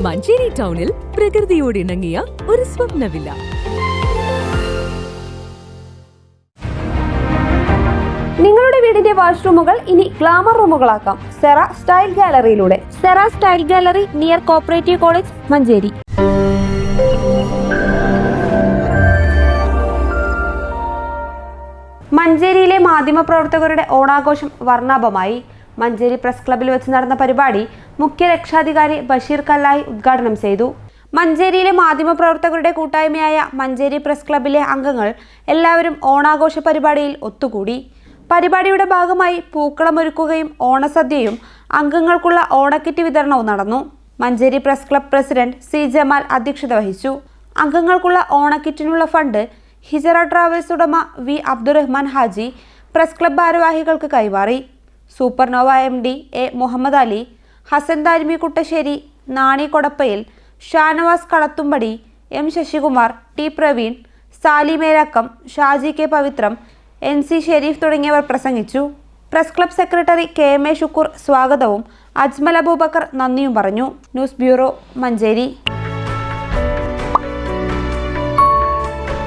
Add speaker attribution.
Speaker 1: മഞ്ചേരി ടൗണിൽ പ്രകൃതിയോട് ഇണങ്ങിയ ഒരു സ്വപ്ന വില്ല.
Speaker 2: നിങ്ങളുടെ വീടിന്റെ വാഷ്റൂമുകൾ ഇനി ഗ്ലാമർ റൂമുകളാക്കാം സെറ സ്റ്റൈൽ ഗാലറിയിലൂടെ. Sera style gallery near cooperative college, Manjeri. മഞ്ചേരിയിലെ മാധ്യമപ്രവർത്തകരുടെ ഓണാഘോഷം വർണ്ണാഭമായി. മഞ്ചേരി പ്രസ് ക്ലബ്ബിൽ വെച്ച് നടന്ന പരിപാടി മുഖ്യ രക്ഷാധികാരി ബഷീർ കല്ലായി ഉദ്ഘാടനം ചെയ്തു. മഞ്ചേരിയിലെ മാധ്യമപ്രവർത്തകരുടെ കൂട്ടായ്മയായ മഞ്ചേരി പ്രസ് ക്ലബ്ബിലെ അംഗങ്ങൾ എല്ലാവരും ഓണാഘോഷ പരിപാടിയിൽ ഒത്തുകൂടി. പരിപാടിയുടെ ഭാഗമായി പൂക്കളമൊരുക്കുകയും ഓണസദ്യയും അംഗങ്ങൾക്കുള്ള ഓണക്കിറ്റ് വിതരണവും നടന്നു. Manjeri press club president C Jamal അധ്യക്ഷത വഹിച്ചു. അംഗങ്ങൾക്കുള്ള ഓണക്കിറ്റിനുള്ള ഫണ്ട് ഹിജറ ട്രാവൽസ് ഉടമ V Abdurahman Haji press club ഭാരവാഹികൾക്ക് കൈമാറി. Supernova MD A Muhammad Ali, Hasan Darimi Kuttassery, Nani Kodappayil, Shanavas Kalathumpadi, M Sasikumar, T Praveen, Sali Melakkam, Shaji K Pavithram, NC Shareef തുടങ്ങിയവർ പ്രസംഗിച്ചു. Press club secretary KMA Shukkoor സ്വാഗതവും അജ്മൽ അബൂബക്കർ നന്ദിയും പറഞ്ഞു. News bureau, Manjeri.